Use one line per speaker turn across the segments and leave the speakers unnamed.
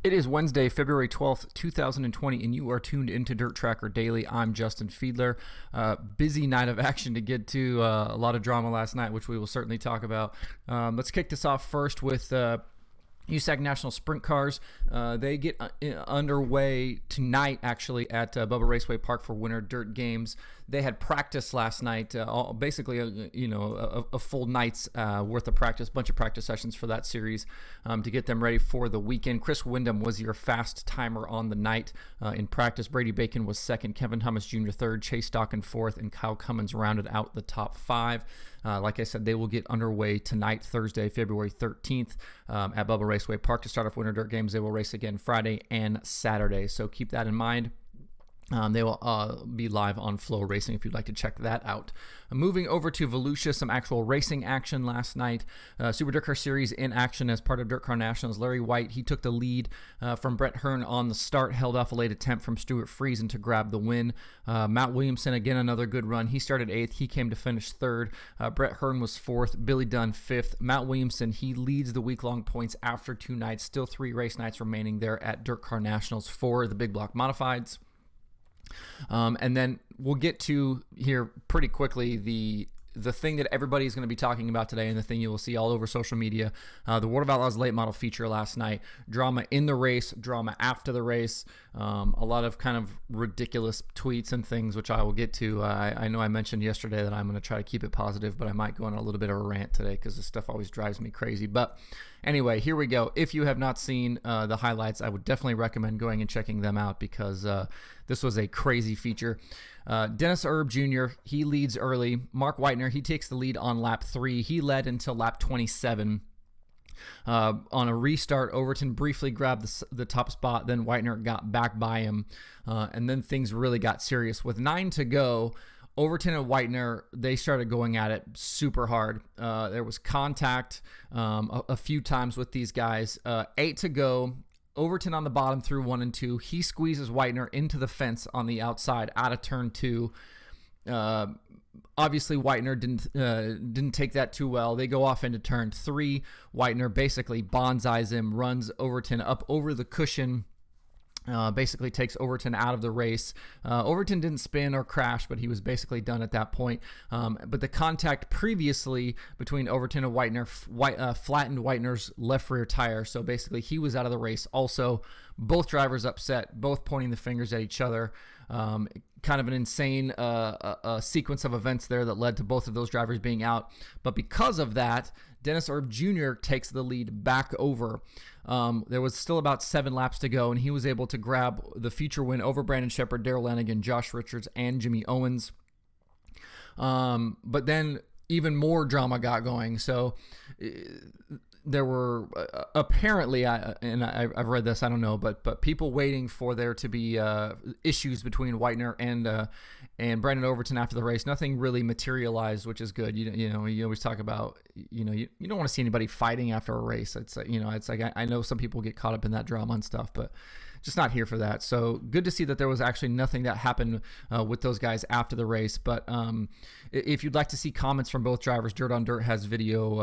It is Wednesday, February 12th, 2020, and you are tuned into DIRTRACKR Daily. I'm Justin Fiedler. Busy night of action to get to, a lot of drama last night, which we will certainly talk about. Let's kick this off first with USAC National Sprint Cars. They get underway tonight, actually, at Bubba Raceway Park for Winter Dirt Games. They had practice last night, basically a full night's worth of practice, bunch of practice sessions for that series to get them ready for the weekend. Chris Wyndham was your fast timer on the night in practice. Brady Bacon was second, Kevin Thomas Jr. third, Chase Stockin fourth, and Kyle Cummins rounded out the top five. Like I said, they will get underway tonight, Thursday, February 13th, at Bubba Raceway Park to start off Winter Dirt Games. They will race again Friday and Saturday, so keep that in mind. They will be live on Flow Racing if you'd like to check that out. Moving over to Volusia, some actual racing action last night. Super DIRTCar Series in action as part of DIRTcar Nationals. Larry White, he took the lead from Brett Hearn on the start, held off a late attempt from Stuart Friesen to grab the win. Matt Williamson, again, another good run. He started 8th. He came to finish 3rd. Brett Hearn was 4th. Billy Dunn 5th. Matt Williamson, he leads the week-long points after 2 nights. Still 3 race nights remaining there at DIRTcar Nationals for the Big Block Modifieds. And then we'll get to here pretty quickly the thing that everybody is going to be talking about today, and the thing you will see all over social media, the World of Outlaws late model feature last night. Drama in the race, drama after the race, a lot of kind of ridiculous tweets and things, which I will get to. I know I mentioned yesterday that I'm going to try to keep it positive, but I might go on a little bit of a rant today because this stuff always drives me crazy. But anyway, here we go. If you have not seen the highlights, I would definitely recommend going and checking them out because this was a crazy feature. Dennis Erb Jr., he leads early. Mark Whitener, he takes the lead on lap 3. He led until lap 27. On a restart, Overton briefly grabbed the top spot, then Whitener got back by him, and then things really got serious. With 9 to go, Overton and Whitener, they started going at it super hard. There was contact a few times with these guys. 8 to go. Overton on the bottom through 1 and 2. He squeezes Whitener into the fence on the outside out of turn 2. Obviously, Whitener didn't take that too well. They go off into turn 3. Whitener basically bonsais him, runs Overton up over the cushion. Basically takes Overton out of the race. Overton didn't spin or crash, but he was basically done at that point. But the contact previously between Overton and Whitener flattened Whitener's left rear tire. So basically he was out of the race. Also, both drivers upset, both pointing the fingers at each other. Kind of an insane sequence of events there that led to both of those drivers being out. But because of that, Dennis Erb Jr. takes the lead back over. There was still about 7 laps to go, and he was able to grab the feature win over Brandon Shepard, Darrell Lanigan, Josh Richards, and Jimmy Owens. But then even more drama got going. So there were apparently, I've read this, I don't know, but people waiting for there to be issues between Whitener and Brandon Overton after the race. Nothing really materialized, which is good. You know, you always talk about, you don't want to see anybody fighting after a race. It's it's like I know some people get caught up in that drama and stuff, but just not here for that. So good to see that there was actually nothing that happened with those guys after the race. But if you'd like to see comments from both drivers, Dirt on Dirt has video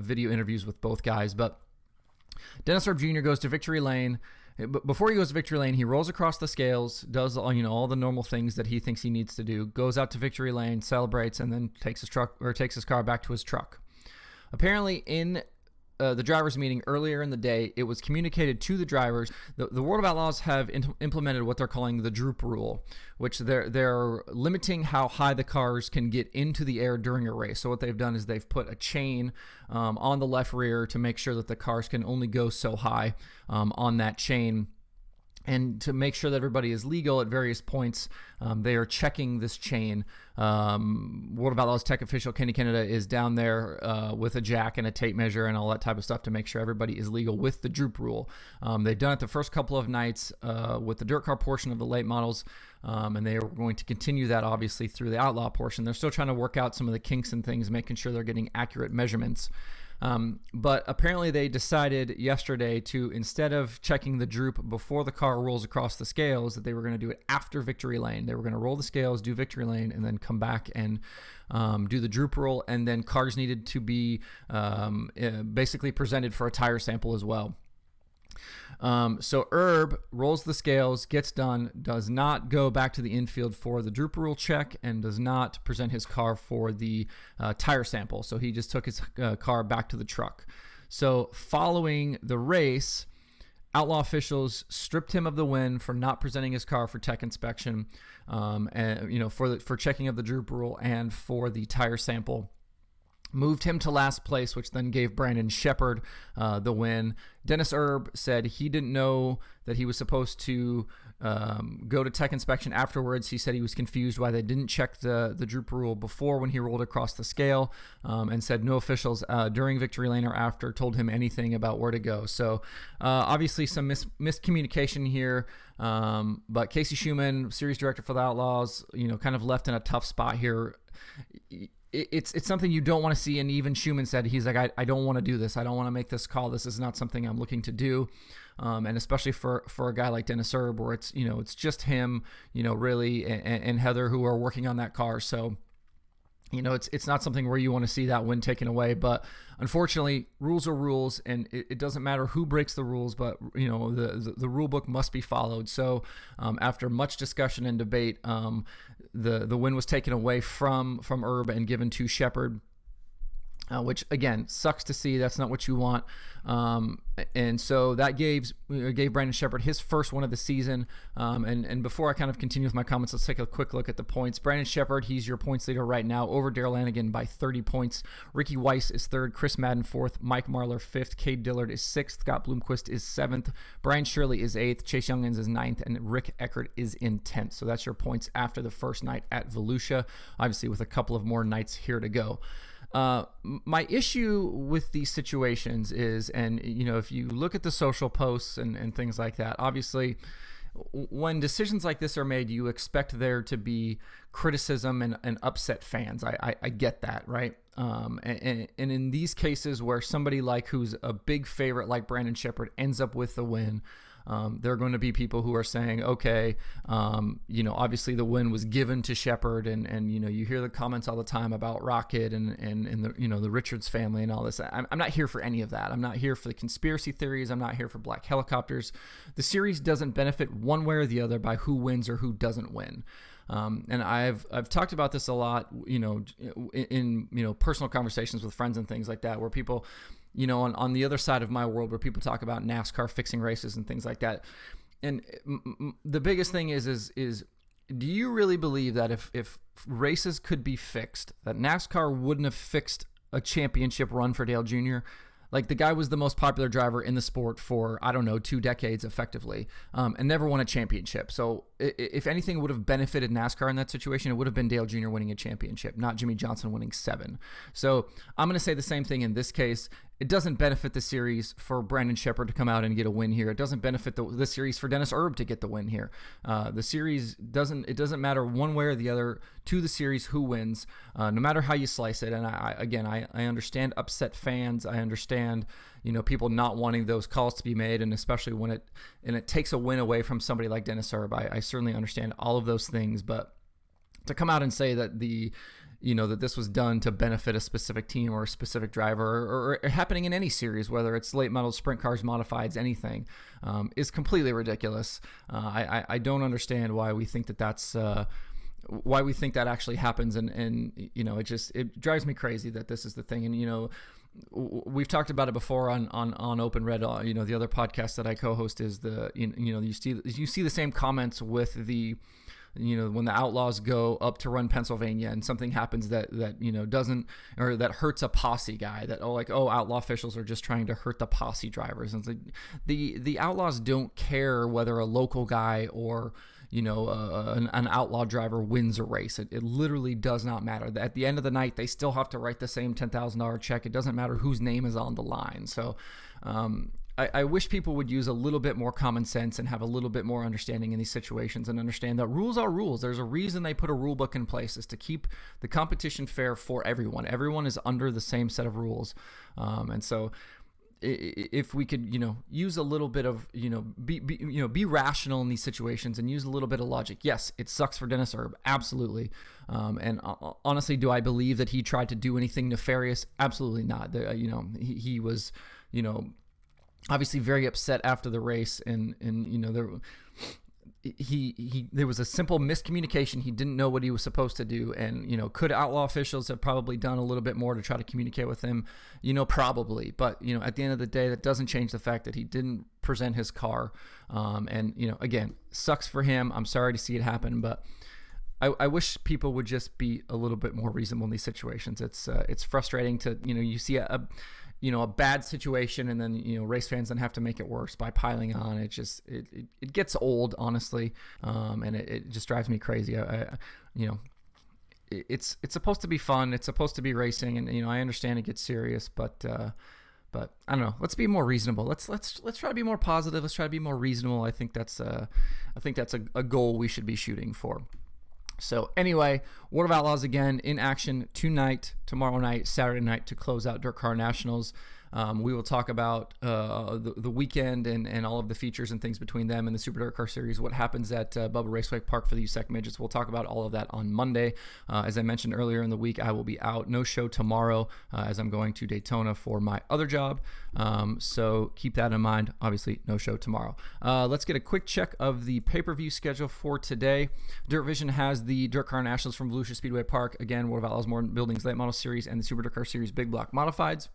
interviews with both guys. But Dennis Erb Jr. goes to victory lane. But before he goes to victory lane, he rolls across the scales, does all the normal things that he thinks he needs to do, goes out to victory lane, celebrates, and then takes his car back to his truck. Apparently, in the drivers' meeting earlier in the day, it was communicated to the drivers. The World of Outlaws have implemented what they're calling the droop rule, which they're limiting how high the cars can get into the air during a race. So what they've done is they've put a chain on the left rear to make sure that the cars can only go so high on that chain. And to make sure that everybody is legal at various points, they are checking this chain. World of Outlaws tech official Kenny Canada is down there with a jack and a tape measure and all that type of stuff to make sure everybody is legal with the droop rule. They've done it the first couple of nights with the dirt car portion of the late models, and they are going to continue that obviously through the outlaw portion. They're still trying to work out some of the kinks and things, making sure they're getting accurate measurements. But apparently they decided yesterday to, instead of checking the droop before the car rolls across the scales, that they were going to do it after victory lane. They were going to roll the scales, do victory lane, and then come back and do the droop roll. And then cars needed to be basically presented for a tire sample as well. So Herb rolls the scales, gets done, does not go back to the infield for the droop rule check, and does not present his car for the tire sample. So he just took his car back to the truck. So following the race, Outlaw officials stripped him of the win for not presenting his car for tech inspection, and for checking of the droop rule and for the tire sample. Moved him to last place, which then gave Brandon Sheppard the win. Dennis Erb said he didn't know that he was supposed to go to tech inspection afterwards. He said he was confused why they didn't check the droop rule before when he rolled across the scale, and said no officials during victory lane or after told him anything about where to go. So obviously some miscommunication here, but Casey Schumann, series director for the Outlaws, kind of left in a tough spot here. It's something you don't want to see, and even Schumann said he's like, I don't want to do this. I don't want to make this call. This is not something I'm looking to do, and especially for a guy like Dennis Erb, where it's just him, really, and Heather who are working on that car. So it's not something where you want to see that win taken away. But unfortunately, rules are rules, and it doesn't matter who breaks the rules, but the rule book must be followed. So after much discussion and debate, the win was taken away from Erb and given to Sheppard. Which again sucks to see. That's not what you want, and so that gave Brandon Sheppard his first one of the season. And before I kind of continue with my comments, let's take a quick look at the points. Brandon Sheppard, he's your points leader right now, over Darrell Lanigan by 30 points. Ricky Weiss is third, Chris Madden fourth, Mike Marlar fifth, Cade Dillard is sixth, Scott Bloomquist is seventh, Brian Shirley is eighth, Chase Youngins is ninth, and Rick Eckert is in 10th. So that's your points after the first night at Volusia, obviously with a couple of more nights here to go. My issue with these situations is, and if you look at the social posts and things like that, obviously when decisions like this are made, you expect there to be criticism and upset fans. I get that, right? And in these cases where somebody who's a big favorite like Brandon Sheppard ends up with the win, there are going to be people who are saying, okay, obviously the win was given to Sheppard, and you hear the comments all the time about Rocket and the the Richards family and all this. I'm not here for any of that. I'm not here for the conspiracy theories. I'm not here for black helicopters. The series doesn't benefit one way or the other by who wins or who doesn't win. And I've talked about this a lot, in personal conversations with friends and things like that, where people, on the other side of my world, where people talk about NASCAR fixing races and things like that. And the biggest thing is do you really believe that if races could be fixed, that NASCAR wouldn't have fixed a championship run for Dale Jr.? Like, the guy was the most popular driver in the sport for, 2 decades effectively, and never won a championship. So if anything would have benefited NASCAR in that situation, it would have been Dale Jr. winning a championship, not Jimmy Johnson winning 7. So I'm going to say the same thing in this case. It doesn't benefit the series for Brandon Sheppard to come out and get a win here. It doesn't benefit the series for Dennis Erb to get the win here. The series doesn't matter one way or the other to the series who wins, no matter how you slice it. And I understand upset fans. I understand people not wanting those calls to be made, and especially when it takes a win away from somebody like Dennis Erb. I certainly understand all of those things, but to come out and say that that this was done to benefit a specific team or a specific driver, or happening in any series, whether it's late models, sprint cars, modifieds, anything, is completely ridiculous. I don't understand why we think that's why we think that actually happens, and it drives me crazy that this is the thing. And we've talked about it before on Open Red. The other podcast that I co-host is you see the same comments with the when the Outlaws go up to run Pennsylvania and something happens that doesn't, or that hurts a posse guy, that Outlaw officials are just trying to hurt the posse drivers. And it's like the Outlaws don't care whether a local guy or an outlaw driver wins a race. It literally does not matter. At the end of the night, they still have to write the same $10,000 check. It doesn't matter whose name is on the line. So I wish people would use a little bit more common sense and have a little bit more understanding in these situations, and understand that rules are rules. There's a reason they put a rule book in place, is to keep the competition fair for everyone. Everyone is under the same set of rules. And so if we could, use a little bit of, be rational in these situations and use a little bit of logic. Yes, it sucks for Dennis Erb. Absolutely. And honestly, do I believe that he tried to do anything nefarious? Absolutely not. He was, obviously very upset after the race, and there was a simple miscommunication. He didn't know what he was supposed to do, and could Outlaw officials have probably done a little bit more to try to communicate with him? Probably, but at the end of the day, that doesn't change the fact that he didn't present his car, and again, sucks for him. I'm sorry to see it happen, but I wish people would just be a little bit more reasonable in these situations. It's frustrating to you see a bad situation, and then race fans then have to make it worse by piling on. It gets old, honestly, and it just drives me crazy. It's supposed to be fun. It's supposed to be racing, and I understand it gets serious, but I don't know. Let's be more reasonable. Let's try to be more positive. Let's try to be more reasonable. I think that's a goal we should be shooting for. So anyway, World of Outlaws again in action tonight, tomorrow night, Saturday night to close out DIRTCar Nationals. We will talk about the weekend and all of the features and things between them and the Super DIRTcar Series, what happens at Bubba Raceway Park for the USAC Midgets. We'll talk about all of that on Monday. As I mentioned earlier in the week, I will be out. No show tomorrow as I'm going to Daytona for my other job. So keep that in mind. Obviously, no show tomorrow. Let's get a quick check of the pay-per-view schedule for today. Dirt Vision has the DIRTCar Nationals from Volusia Speedway Park. Again, World of Outlaws Modern Buildings Late Model Series and the Super DIRTcar Series Big Block Modifieds.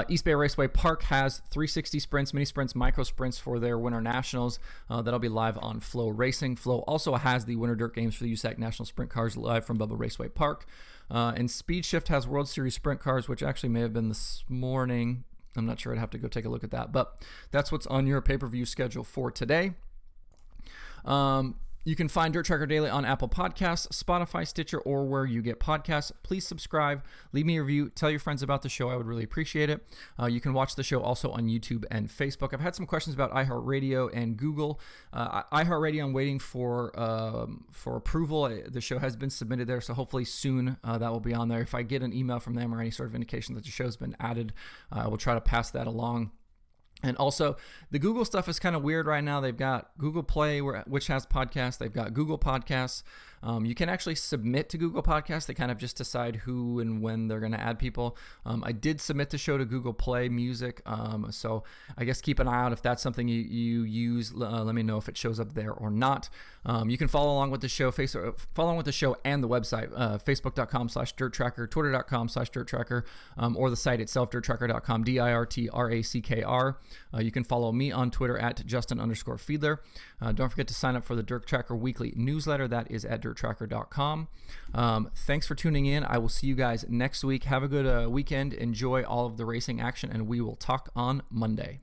East Bay Raceway Park has 360 sprints, mini sprints, micro sprints for their Winter Nationals. That'll be live on Flow Racing. Flow also has the Winter Dirt Games for the USAC National Sprint Cars live from Bubba Raceway Park. And Speed Shift has World Series Sprint Cars, which actually may have been this morning. I'm not sure. I'd have to go take a look at that. But that's what's on your pay-per-view schedule for today. You can find DIRTRACKR Daily on Apple Podcasts, Spotify, Stitcher, or where you get podcasts. Please subscribe, leave me a review, tell your friends about the show. I would really appreciate it. You can watch the show also on YouTube and Facebook. I've had some questions about iHeartRadio and Google. iHeartRadio, I'm waiting for approval. The show has been submitted there, so hopefully soon that will be on there. If I get an email from them or any sort of indication that the show's been added, I will try to pass that along. And also, the Google stuff is kind of weird right now. They've got Google Play, which has podcasts. They've got Google Podcasts. You can actually submit to Google Podcasts. They kind of just decide who and when they're going to add people. I did submit the show to Google Play Music, so I guess keep an eye out if that's something you use. Let me know if it shows up there or not. You can follow along with the show, follow along with the show and the website, facebook.com/DIRTTRACKR, twitter.com/DIRTTRACKR, or the site itself, DIRTTRACKR.com, DIRTRACKR. You can follow me on Twitter at Justin_Fiedler. Don't forget to sign up for the DIRTRACKR weekly newsletter. That is at DIRTTRACKR.com. Thanks for tuning in. I will see you guys next week. Have a good weekend. Enjoy all of the racing action, and we will talk on Monday.